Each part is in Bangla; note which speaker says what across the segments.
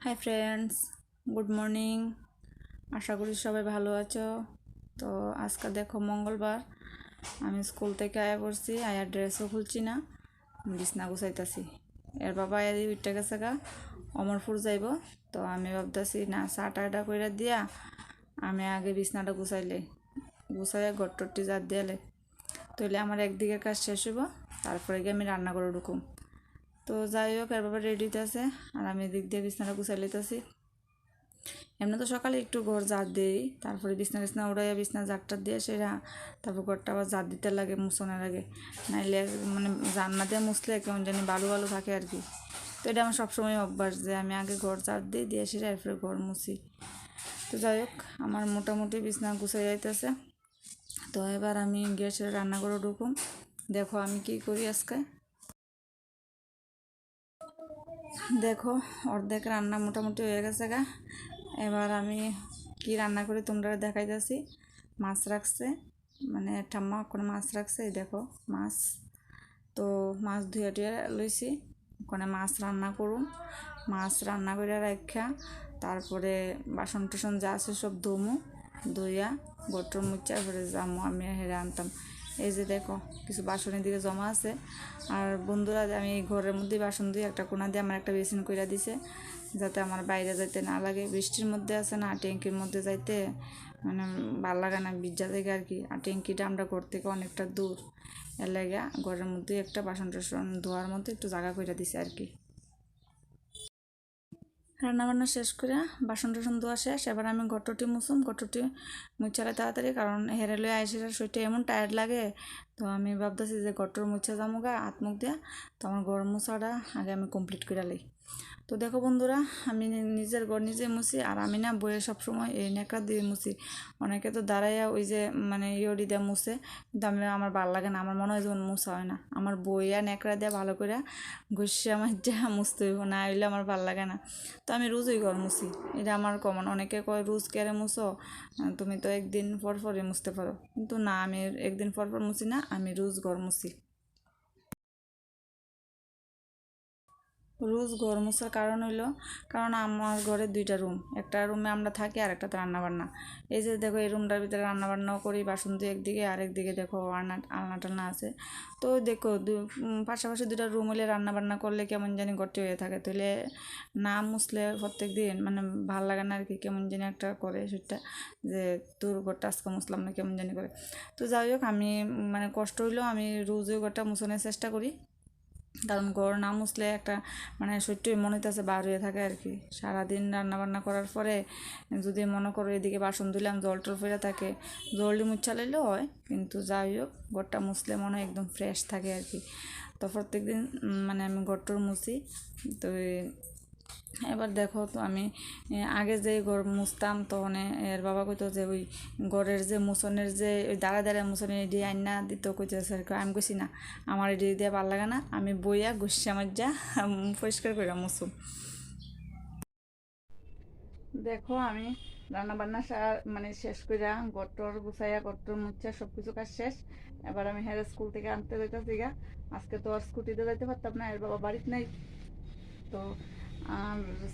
Speaker 1: High friends, good morning. আশা করি সবাই ভালো আছো। তো আজকে দেখো মঙ্গলবার, আমি স্কুল থেকে আয়া পড়ছি, আয়া ড্রেসও খুলছি না, বিছনা গুছাইতেছি। এর বাবা এদি উঠতে গেছে গা অমরপুর যাইব। তো আমি ভাবতেছি না চাটা করে দিয়া আমি আগে বিছনাটা গুছাইয়া ঘরটরটি জাত দিয়ালে তাহলে আমার একদিকের কাজ শেষ হইব, তারপরে গিয়ে আমি রান্না করে ঢুকুম। তো যাই হোক, এর বাবা রেডিতে আছে আর আমি এদিক দিয়ে বিছনাটা গুছাই লইতেছি। এমনি তো সকালে একটু ঘর ঝাড় দিই, তারপরে বিছনা উড়াইয়া বিছনা ঝাড়টা দিয়ে সেরা তারপর ঘরটা আবার ঝাড় দিতে লাগে মুছনের আগে, নাইলে মানে জান্না দিয়ে মুছলে কেমন জানি বালু বালু থাকে আর কি। তো এটা আমার সবসময় অভ্যাস যে আমি আগে ঘর ঝাড় দিই, দিয়ে সেরা এরপরে ঘর মুছি। তো যাই হোক, আমার মোটামুটি বিছনা গুছাই যাইতেছে। তো এবার আমি গ্যাসের রান্না করে ঢুকুম। দেখো আমি কি করি আজকে। দেখো অর্ধেক রান্না মোটামুটি হয়ে গেছে গা। এবার আমি কি রান্না করি তোমরা দেখাইতেছি। মাছ রাখছে, মানে ঠাম্মা কোনো মাছ রাখছে, এই দেখো মাছ। তো মাছ ধুয়ে টুয়ে লইছি, ওখানে মাছ রান্না করুম। মাছ রান্না করে রাখা তারপরে বাসন টাসন যা আছে সব ধুমু, ধুইয়া গোটর মুচা করে যামো আমি হেরে আনতাম। এই যে দেখো কিছু বাসনের দিকে জমা আছে। আর বন্ধুরা, আমি ঘরের মধ্যে বাসন দিয়ে একটা কোনা দিয়ে আমার একটা বেসিন কইরা দিছে, যাতে আমার বাইরে যাইতে না লাগে। বৃষ্টির মধ্যে আছে না, ট্যাঙ্কির মধ্যে যাইতে মানে ভাল লাগে না, ভিজা থেকে আর কি। আর ট্যাঙ্কিটা আমরা ঘর থেকে অনেকটা দূর, এর লাগে ঘরের মধ্যে একটা বাসন টাসন ধোয়ার মধ্যে একটু জায়গা করে দিছে আর কি। রান্নাবান্না শেষ করে বাসন টাসন ধোয়া শেষ। এবার আমি ঘরটটি মুছুম, ঘরটটি মুছালে তাড়াতাড়ি, কারণ হেরে লয়ে আইসে শরীরটা এমন টায়ার্ড লাগে। তো আমি ভাবতেছি যে ঘরটর মুছা যামো গা হাত মুখ দিয়া, তো আমার ঘর মুছাটা আগে আমি কমপ্লিট করে লই। তো দেখো বন্ধুরা, আমি নিজের ঘর নিজে মুছি, আর আমি না বইয়ে সবসময় এই ন্যাকড়া দিয়ে মুছি। অনেকে তো দাঁড়াইয়া ওই যে মানে ইয়রি দিয়ে মুছে, কিন্তু আমার ভালো লাগে না, আমার মনে হয় যেমন মুছা হয় না। আমার বইয়া ন্যাকড়া দিয়ে ভালো করে ঘষে আমার যা মুছতে হইব, না হইলে আমার ভালো লাগে না। তো আমি রোজই ঘর মুছি, এটা আমার কমন। অনেকে কয় রোজ কেড়ে মুছো, তুমি তো একদিন পর পরই মুছতে পারো, কিন্তু না, আমি একদিন পর পর মুছি না, আমি রোজ ঘর মুছি। রোজ ঘর মোছার কারণ হইলো, কারণ আমার ঘরে দুইটা রুম, একটা রুমে আমরা থাকি আর একটাতে রান্নাবান্না। এই যে দেখো এই রুমটার ভিতরে রান্নাবান্নাও করি, বাসন দিয়ে একদিকে, আর একদিকে দেখো আলনা টালনা আছে। তো দেখো পাশাপাশি দুটা রুম হইলে রান্নাবান্না করলে কেমন জানি ঘরটি হয়ে থাকে, তাহলে না মুছলে প্রত্যেক দিন মানে ভাল লাগে না আর কি, কেমন জানি একটা করে সেটা, যে তোর ঘরটা আজকে মুছলাম না কেমন জানি করে। তো যাই হোক, আমি মানে কষ্ট হইলেও আমি রোজই ঘরটা মুছানোর চেষ্টা করি, কারণ ঘর না মুছলে একটা মানে সত্যি মনে হইতেছে বার হয়ে থাকে আর কি। সারাদিন রান্নাবান্না করার পরে যদি মনে করো এদিকে বাসন দিলাম জল টল ফেরা থাকে, জলদি মুছা লাইলেও হয়, কিন্তু যাই হোক ঘরটা মুছলে মনে হয় একদম ফ্রেশ থাকে আর কি। তো প্রত্যেক দিন মানে আমি ঘরটর মুছি। তো এবার দেখো, তো আমি আগে যে ঘর মুছতাম তখন এর বাবা কইতো যে ওই ঘরের যে মুছনের যে ওই দাঁড়া দাঁড়া মুছনের এডি আইনা দিত, কইতেছে। আমি কইছি না, আমার এডি দিয়ে ভালো লাগে না, আমি বইয়া গুছিয়ে আমার যা পরিষ্কার করে মুছুম। দেখো আমি রান্না বান্না মানে শেষ কইরা গটর গুছাইয়া গটর মুছা সব কিছু কাজ শেষ। এবার আমি হেরে স্কুল থেকে আনতে যাইতেছি গা। আজকে তো আর স্কুটিতে যাইতে পারতাম না, এর বাবা বাড়িতে নাই। তো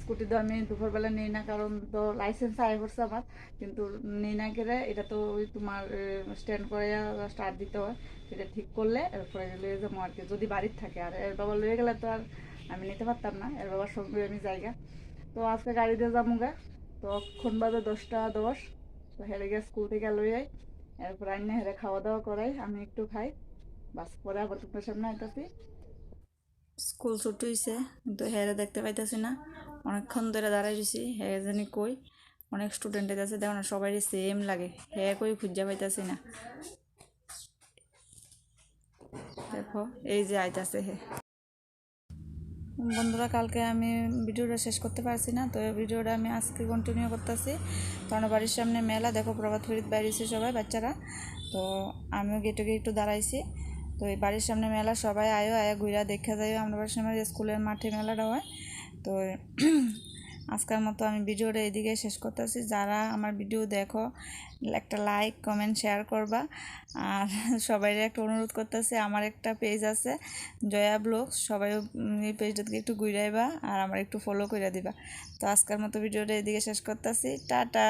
Speaker 1: স্কুটি তো আমি দুপুরবেলা নিই না, কারণ তো লাইসেন্স আয় করছে আমার, কিন্তু নিই না গেলে এটা তো ওই তোমার স্ট্যান্ড করে স্টার্ট দিতে হয়, সেটা ঠিক করলে এরপরে লয়ে যাবো আর কি, যদি বাড়িতে থাকে। আর এর বাবা লয়ে গেলে তো আর আমি নিতে পারতাম না, এর বাবার সঙ্গে আমি জায়গা। তো আজকে গাড়ি দিয়ে যাবো গা। তো এখন বাজে 10টা 10। তো হেরে গিয়ে স্কুল থেকে লই যাই, এরপর আইনে হেরে খাওয়া দাওয়া করাই, আমি একটু খাই, বাস পরে আবার তোমার সামনে আইতাছি। স্কুল ছুটি হয়েছে, কিন্তু হেরে দেখতে পাইতেছি না, অনেকক্ষণ ধরে দাঁড়াই রয়েছি, হে জানি কই। অনেক স্টুডেন্টের আছে, দেখো না সবাই সেম লাগে, হে কই খুঁজা পাইতেছি না। দেখো এই যে আইতাছে হে। বন্ধুরা, কালকে আমি ভিডিওটা শেষ করতে পারছি না, তো ভিডিওটা আমি আজকে কন্টিনিউ করতেছি। কারণ বাড়ির সামনে মেলা, দেখো প্রভাত ফেরিত বাইরেছে সবাই বাচ্চারা। তো আমিও গেটে গিয়ে একটু দাঁড়াইছি। তো এই বাড়ির সামনে মেলা, সবাই আয়া ঘুরা দেখা যায়। আমরা বাড়ির সামনে স্কুলের মাঠে মেলাটা হয়। তো আজকের মতো আমি ভিডিওটা এদিকে শেষ করতেছি। যারা আমার ভিডিও দেখো একটা লাইক কমেন্ট শেয়ার করবা। আর সবাই একটা অনুরোধ করতেছে, আমার একটা পেজ আছে জয়া ব্লগস, সবাই এই পেজটাকে একটু ঘুরাইবা আর আমার একটু ফলো করে দিবা। তো আজকের মতো ভিডিওটা এদিকে শেষ করতেছি। টাটা।